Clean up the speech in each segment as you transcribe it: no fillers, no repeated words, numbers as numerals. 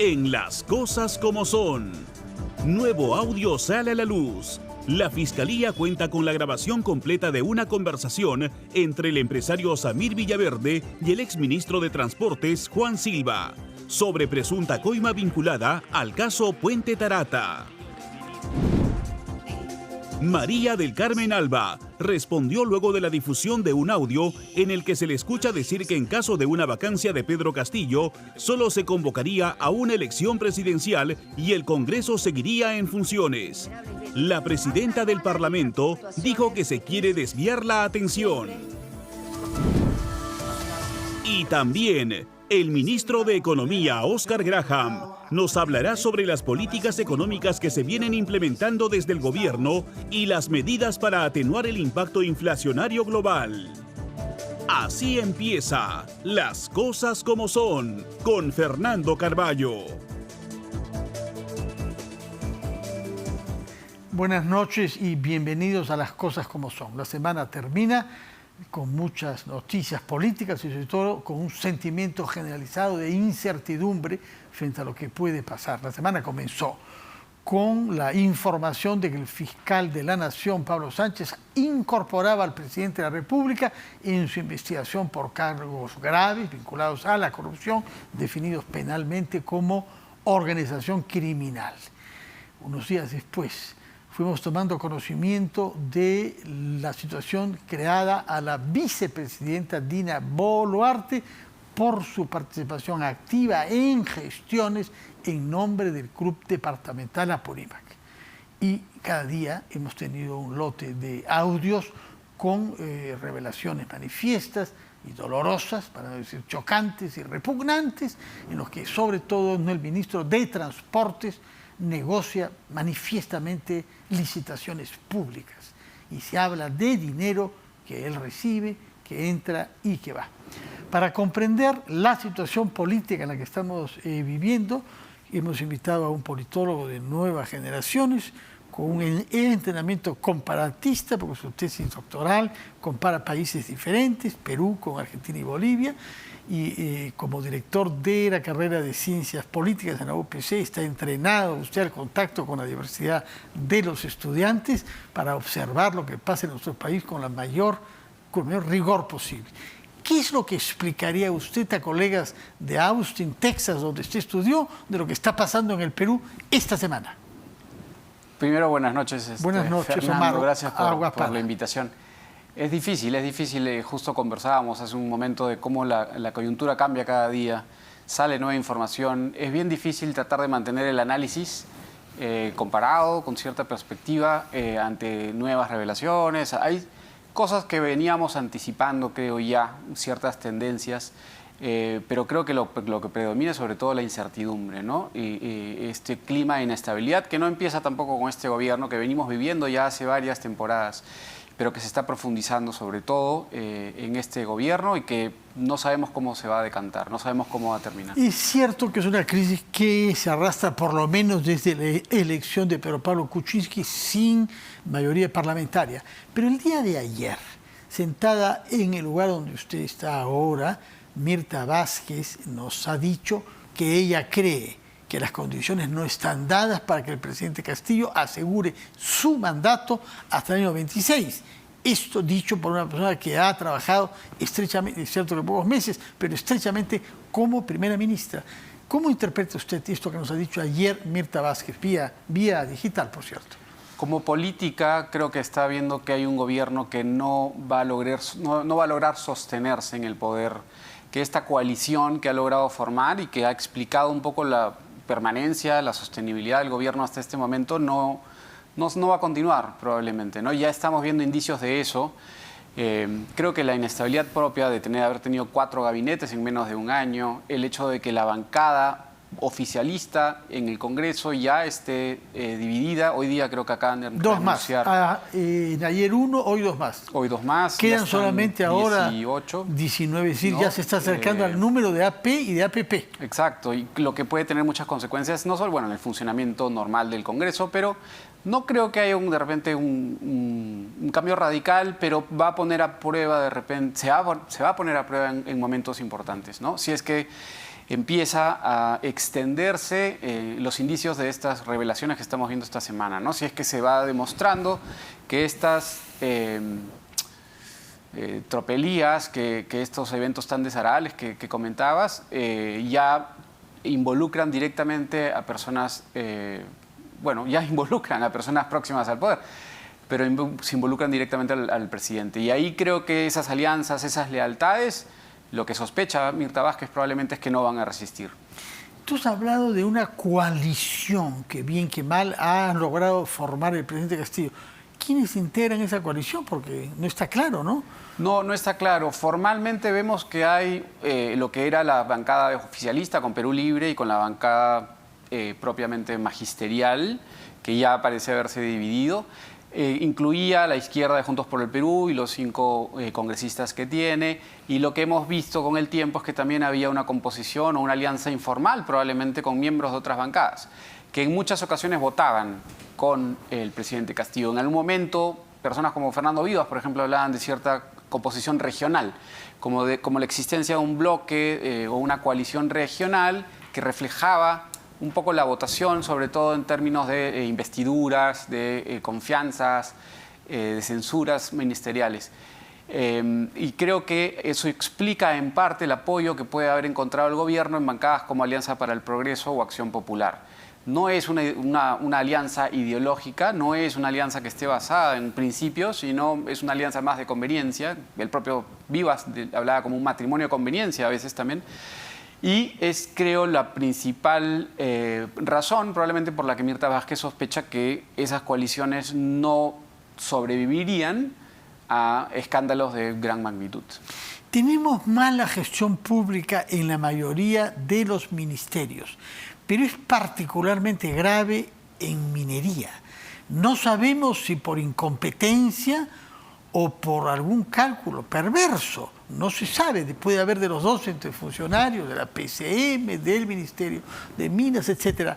en Las Cosas Como Son. Nuevo audio sale a la luz. La Fiscalía cuenta con la grabación completa de una conversación entre el empresario Samir Villaverde y el exministro de Transportes, Juan Silva, sobre presunta coima vinculada al caso Puente Tarata. María del Carmen Alba respondió luego de la difusión de un audio en el que se le escucha decir que en caso de una vacancia de Pedro Castillo, solo se convocaría a una elección presidencial y el Congreso seguiría en funciones. La presidenta del Parlamento dijo que se quiere desviar la atención. Y también el ministro de Economía, Oscar Graham, nos hablará sobre las políticas económicas que se vienen implementando desde el gobierno y las medidas para atenuar el impacto inflacionario global. Así empieza Las Cosas Como Son, con Fernando Carballo. Buenas noches y bienvenidos a Las Cosas Como Son. La semana termina con muchas noticias políticas y sobre todo con un sentimiento generalizado de incertidumbre frente a lo que puede pasar. La semana comenzó con la información de que el fiscal de la Nación, Pablo Sánchez, incorporaba al presidente de la República en su investigación por cargos graves vinculados a la corrupción, definidos penalmente como organización criminal. Unos días después fuimos tomando conocimiento de la situación creada a la vicepresidenta Dina Boluarte por su participación activa en gestiones en nombre del Club Departamental Apurímac. Y cada día hemos tenido un lote de audios con revelaciones manifiestas y dolorosas, para no decir chocantes y repugnantes, en los que sobre todo el ministro de Transportes negocia manifiestamente licitaciones públicas y se habla de dinero que él recibe, que entra y que va. Para comprender la situación política en la que estamos viviendo, hemos invitado a un politólogo de nuevas generaciones con un entrenamiento comparatista, porque su tesis doctoral compara países diferentes, Perú con Argentina y Bolivia, y como director de la carrera de Ciencias Políticas en la UPC está entrenado usted al contacto con la diversidad de los estudiantes para observar lo que pasa en nuestro país con el mayor rigor posible. ¿Qué es lo que explicaría usted a colegas de Austin, Texas, donde usted estudió, de lo que está pasando en el Perú esta semana? Primero, buenas noches. Buenas noches, Fernando, Omar. gracias por la invitación. Es difícil. Justo conversábamos hace un momento de cómo la coyuntura cambia cada día, sale nueva información. Es bien difícil tratar de mantener el análisis comparado, con cierta perspectiva, ante nuevas revelaciones. Hay cosas que veníamos anticipando, creo ya, ciertas tendencias, pero creo que lo que predomina es sobre todo la incertidumbre, ¿no? Este clima de inestabilidad que no empieza tampoco con este gobierno, que venimos viviendo ya hace varias temporadas, pero que se está profundizando sobre todo en este gobierno y que no sabemos cómo se va a decantar, no sabemos cómo va a terminar. Es cierto que es una crisis que se arrastra por lo menos desde la elección de Pedro Pablo Kuczynski sin mayoría parlamentaria. Pero el día de ayer, sentada en el lugar donde usted está ahora, Mirta Vázquez nos ha dicho que ella cree que las condiciones no están dadas para que el presidente Castillo asegure su mandato hasta el año 26. Esto dicho por una persona que ha trabajado estrechamente, es cierto que pocos meses, pero estrechamente como primera ministra. ¿Cómo interpreta usted esto que nos ha dicho ayer Mirta Vázquez, vía digital, por cierto? Como política, creo que está viendo que hay un gobierno que no va a lograr sostenerse en el poder, que esta coalición que ha logrado formar y que ha explicado un poco la permanencia, la sostenibilidad del gobierno hasta este momento no va a continuar probablemente, ¿no? Ya estamos viendo indicios de eso. Creo que la inestabilidad propia de haber tenido 4 gabinetes en menos de un año, el hecho de que la bancada oficialista en el Congreso ya esté dividida. Hoy día creo que acaban de anunciar. Ayer 1, hoy 2 más. Hoy 2 más. Quedan solamente 18. Ahora 19, es decir, ¿no? Ya se está acercando al número de AP y de APP. Exacto, y lo que puede tener muchas consecuencias, no solo en el funcionamiento normal del Congreso, pero no creo que haya de repente un cambio radical, pero va a poner a prueba de repente, se va a poner a prueba en momentos importantes, ¿no? Si es que empieza a extenderse los indicios de estas revelaciones que estamos viendo esta semana, ¿no? Si es que se va demostrando que estas tropelías, que estos eventos tan desagradables que comentabas, ya involucran directamente a personas, ya involucran a personas próximas al poder, pero se involucran directamente al presidente. Y ahí creo que esas alianzas, esas lealtades, lo que sospecha Mirta Vázquez probablemente es que no van a resistir. Tú has hablado de una coalición que bien que mal ha logrado formar el presidente Castillo. ¿Quiénes integran esa coalición? Porque no está claro, ¿no? No está claro. Formalmente vemos que hay lo que era la bancada oficialista con Perú Libre y con la bancada propiamente magisterial, que ya parece haberse dividido. Incluía a la izquierda de Juntos por el Perú y los 5 congresistas que tiene. Y lo que hemos visto con el tiempo es que también había una composición o una alianza informal, probablemente con miembros de otras bancadas, que en muchas ocasiones votaban con el presidente Castillo. En algún momento, personas como Fernando Vivas, por ejemplo, hablaban de cierta composición regional, como la existencia de un bloque o una coalición regional que reflejaba un poco la votación, sobre todo en términos de investiduras, de confianzas, de censuras ministeriales. Y creo que eso explica en parte el apoyo que puede haber encontrado el gobierno en bancadas como Alianza para el Progreso o Acción Popular. No es una alianza ideológica, no es una alianza que esté basada en principios, sino es una alianza más de conveniencia. El propio Vivas hablaba como un matrimonio de conveniencia a veces también. Y es, creo, la principal razón probablemente por la que Mirta Vázquez sospecha que esas coaliciones no sobrevivirían a escándalos de gran magnitud. Tenemos mala gestión pública en la mayoría de los ministerios, pero es particularmente grave en minería. No sabemos si por incompetencia o por algún cálculo perverso. No se sabe, puede haber de los dos, entre funcionarios de la PCM, del Ministerio de Minas, etc.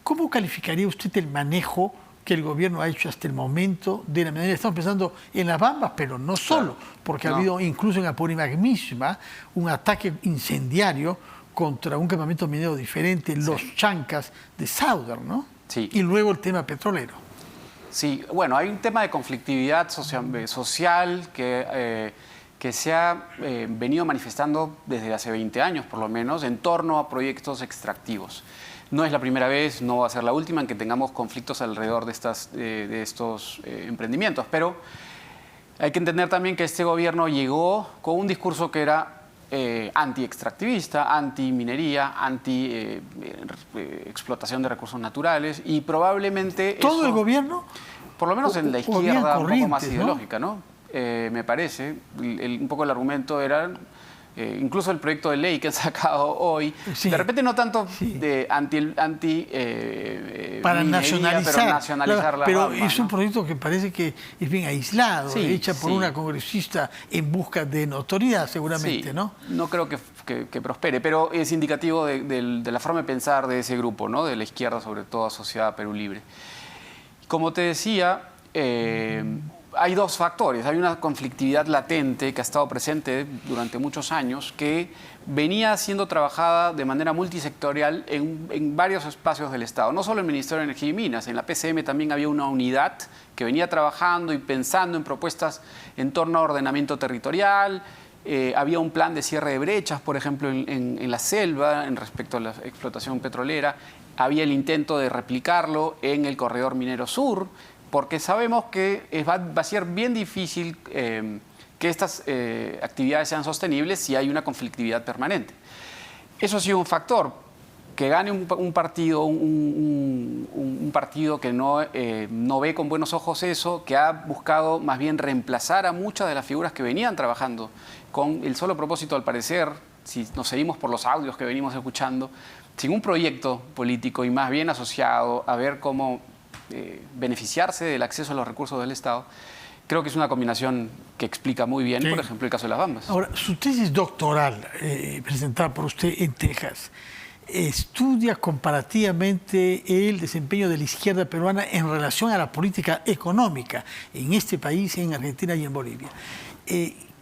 ¿Cómo calificaría usted el manejo que el gobierno ha hecho hasta el momento de la minería? Estamos pensando en las Bambas, pero no solo, porque ha habido incluso en Apurímac misma un ataque incendiario contra un campamento minero diferente, los Chancas de Southern, ¿no? Sí. Y luego el tema petrolero. Sí, bueno, hay un tema de conflictividad social que se ha venido manifestando desde hace 20 años, por lo menos, en torno a proyectos extractivos. No es la primera vez, no va a ser la última en que tengamos conflictos alrededor de estos emprendimientos, pero hay que entender también que este gobierno llegó con un discurso que era anti-extractivista, anti-minería, anti-explotación de recursos naturales y probablemente... ¿Todo el gobierno? Por lo menos en la izquierda un poco más ideológica, ¿no? Me parece. Un poco el argumento era... incluso el proyecto de ley que han sacado hoy, de repente no tanto de para nacionalizar, pero nacionalizar la pero Bamba, es un proyecto que parece que es bien aislado, hecha por una congresista en busca de notoriedad, seguramente, ¿no? No creo que prospere, pero es indicativo de la forma de pensar de ese grupo, ¿no? De la izquierda, sobre todo asociada a Perú Libre. Como te decía, hay dos factores. Hay una conflictividad latente que ha estado presente durante muchos años, que venía siendo trabajada de manera multisectorial en varios espacios del Estado. No solo en el Ministerio de Energía y Minas, en la PCM también había una unidad que venía trabajando y pensando en propuestas en torno a ordenamiento territorial. Había un plan de cierre de brechas, por ejemplo, en la selva, en respecto a la explotación petrolera. Había el intento de replicarlo en el corredor minero sur, porque sabemos que va a ser bien difícil que estas actividades sean sostenibles si hay una conflictividad permanente. Eso ha sido un factor. Que gane un partido, un partido que no ve con buenos ojos eso, que ha buscado más bien reemplazar a muchas de las figuras que venían trabajando con el solo propósito, al parecer, si nos seguimos por los audios que venimos escuchando, sin un proyecto político y más bien asociado a ver cómo beneficiarse del acceso a los recursos del Estado. Creo que es una combinación que explica muy bien, por ejemplo, el caso de las Bambas. Ahora, su tesis doctoral, presentada por usted en Texas, estudia comparativamente el desempeño de la izquierda peruana en relación a la política económica en este país, en Argentina y en Bolivia.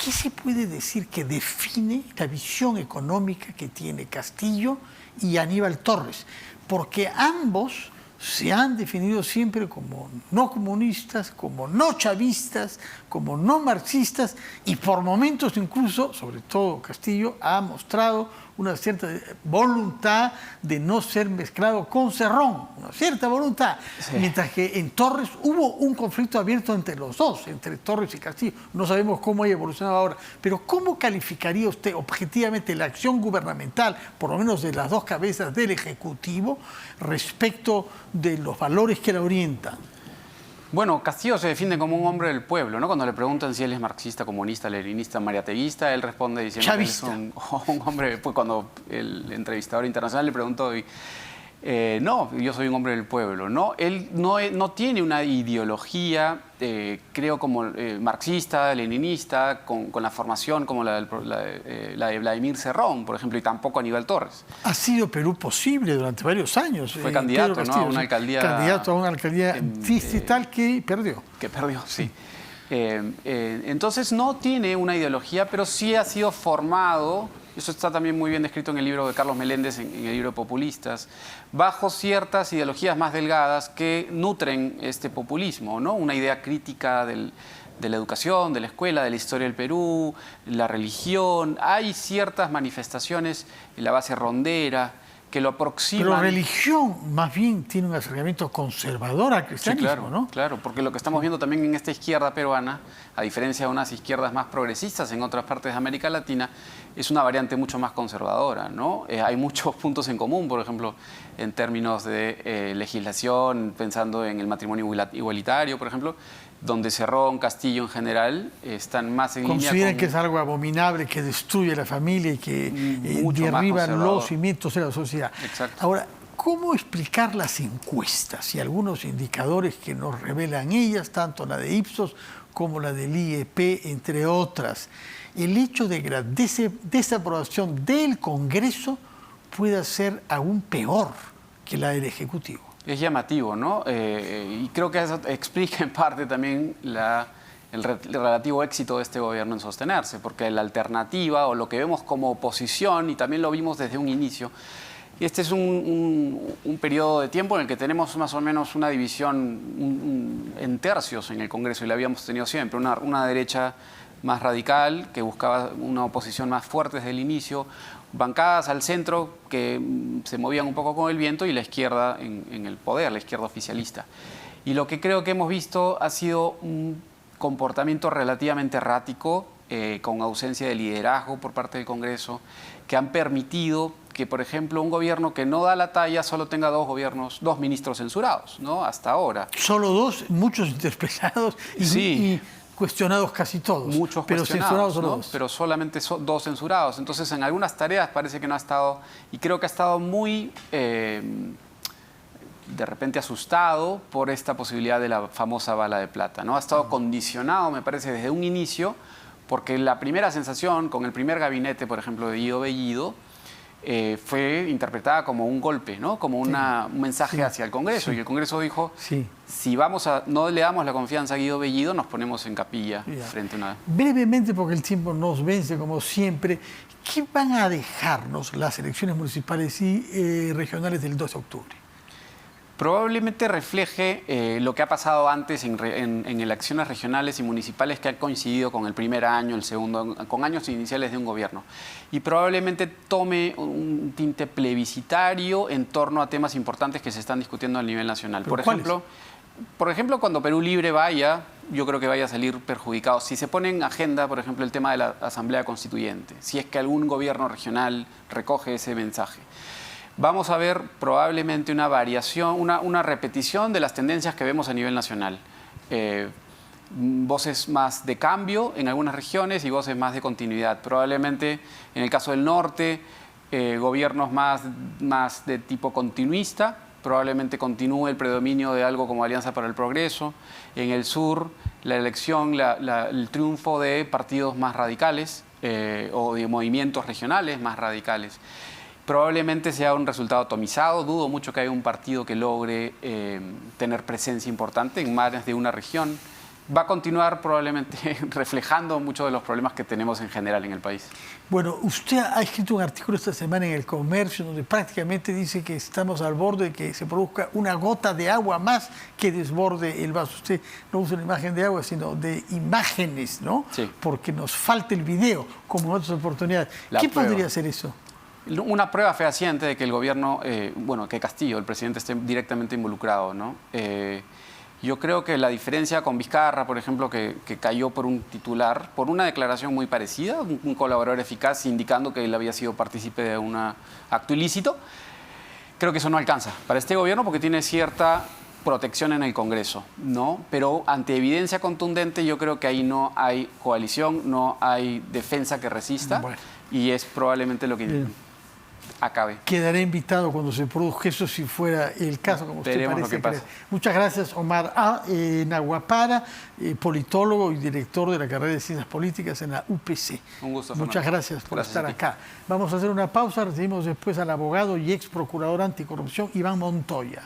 ¿qué se puede decir que define la visión económica que tiene Castillo y Aníbal Torres? Porque ambos se han definido siempre como no comunistas, como no chavistas, como no marxistas, y por momentos incluso, sobre todo Castillo, ha mostrado una cierta voluntad de no ser mezclado con Cerrón, una cierta voluntad, sí. Mientras que en Torres hubo un conflicto abierto entre los dos, entre Torres y Castillo. No sabemos cómo ha evolucionado ahora, pero ¿cómo calificaría usted objetivamente la acción gubernamental, por lo menos de las dos cabezas del Ejecutivo, respecto de los valores que la orientan? Bueno, Castillo se define como un hombre del pueblo, ¿no? Cuando le preguntan si él es marxista, comunista, leninista, mariateguista, él responde diciendo chavista. Que es un hombre... Pues cuando el entrevistador internacional le preguntó, no, yo soy un hombre del pueblo, ¿no? Él no tiene una ideología, creo, como marxista, leninista, con la formación como la de Vladimir Cerrón, por ejemplo, y tampoco Aníbal Torres. Ha sido Perú posible durante varios años. Fue candidato, ¿no? A una alcaldía... Candidato a una alcaldía distrital que perdió. Que perdió, sí. Entonces no tiene una ideología, pero sí ha sido formado, eso está también muy bien descrito en el libro de Carlos Meléndez, en el libro Populistas, bajo ciertas ideologías más delgadas que nutren este populismo, ¿no? Una idea crítica de la educación, de la escuela, de la historia del Perú, la religión. Hay ciertas manifestaciones en la base rondera que lo aproximan. Pero religión más bien tiene un acercamiento conservador al cristianismo, sí, claro, ¿no? Claro, porque lo que estamos viendo también en esta izquierda peruana, a diferencia de unas izquierdas más progresistas en otras partes de América Latina, es una variante mucho más conservadora, ¿no? Hay muchos puntos en común, por ejemplo, en términos de legislación, pensando en el matrimonio igualitario, por ejemplo, donde Cerrón, Castillo en general están más en línea con... Consideran que es algo abominable, que destruye la familia y que derriba los cimientos de la sociedad. Exacto. Ahora, ¿cómo explicar las encuestas y algunos indicadores que nos revelan ellas, tanto la de Ipsos como la del IEP, entre otras? El hecho de que la desaprobación del Congreso pueda ser aún peor que la del Ejecutivo. Es llamativo, ¿no? Y creo que eso explica en parte también el relativo éxito de este gobierno en sostenerse, porque la alternativa o lo que vemos como oposición, y también lo vimos desde un inicio, este es un periodo de tiempo en el que tenemos más o menos una división en tercios en el Congreso, y la habíamos tenido siempre, una derecha más radical, que buscaba una oposición más fuerte desde el inicio, bancadas al centro que se movían un poco con el viento, y la izquierda en el poder, la izquierda oficialista. Y lo que creo que hemos visto ha sido un comportamiento relativamente errático, con ausencia de liderazgo por parte del Congreso, que han permitido que, por ejemplo, un gobierno que no da la talla solo tenga dos ministros censurados, ¿no? Hasta ahora. Solo dos, muchos interpelados y, sí. y cuestionados casi todos. Muchos pero censurados solo dos. Pero solamente dos censurados. Entonces, en algunas tareas parece que no ha estado, y creo que ha estado muy, de repente, asustado por esta posibilidad de la famosa bala de plata, ¿no? Ha estado condicionado, me parece, desde un inicio, porque la primera sensación con el primer gabinete, por ejemplo, de Guido Bellido, fue interpretada como un golpe, ¿no? Como un mensaje hacia el Congreso. Y el Congreso dijo, si no le damos la confianza a Guido Bellido, nos ponemos en capilla frente a una... Brevemente, porque el tiempo nos vence como siempre, ¿qué van a dejarnos las elecciones municipales y regionales del 2 de octubre? Probablemente refleje lo que ha pasado antes en elecciones regionales y municipales que han coincidido con el primer año, el segundo, con años iniciales de un gobierno. Y probablemente tome un tinte plebiscitario en torno a temas importantes que se están discutiendo a nivel nacional. Por ejemplo, cuando Perú Libre vaya, yo creo que vaya a salir perjudicado. Si se pone en agenda, por ejemplo, el tema de la Asamblea Constituyente, si es que algún gobierno regional recoge ese mensaje. Vamos a ver probablemente una variación, una repetición de las tendencias que vemos a nivel nacional. Voces más de cambio en algunas regiones y voces más de continuidad. Probablemente en el caso del norte, gobiernos más de tipo continuista, probablemente continúe el predominio de algo como Alianza para el Progreso. En el sur, la elección, el triunfo de partidos más radicales o de movimientos regionales más radicales. Probablemente sea un resultado atomizado. Dudo mucho que haya un partido que logre tener presencia importante en más de una región. va a continuar probablemente reflejando muchos de los problemas que tenemos en general en el país. Bueno, usted ha escrito un artículo esta semana en El Comercio donde prácticamente dice que estamos al borde de que se produzca una gota de agua más que desborde el vaso. Usted no usa una imagen de agua, sino de imágenes, ¿no? Sí. Porque nos falta el video, como en otras oportunidades. ¿Qué podría ser eso? Una prueba fehaciente de que el gobierno, que Castillo, el presidente, esté directamente involucrado, ¿no? Yo creo que la diferencia con Vizcarra, por ejemplo, que cayó por un titular, por una declaración muy parecida, un colaborador eficaz indicando que él había sido partícipe de un acto ilícito, creo que eso no alcanza para este gobierno porque tiene cierta protección en el Congreso, ¿no? Pero ante evidencia contundente yo creo que ahí no hay coalición, no hay defensa que resista y es probablemente lo que acabe. Quedaré invitado cuando se produzca eso, si fuera el caso, como usted parece creer. Muchas gracias, Omar Naguapara, politólogo y director de la carrera de Ciencias Políticas en la UPC. Un gusto, Muchas gracias por estar acá. Vamos a hacer una pausa, recibimos después al abogado y ex procurador anticorrupción, Iván Montoya.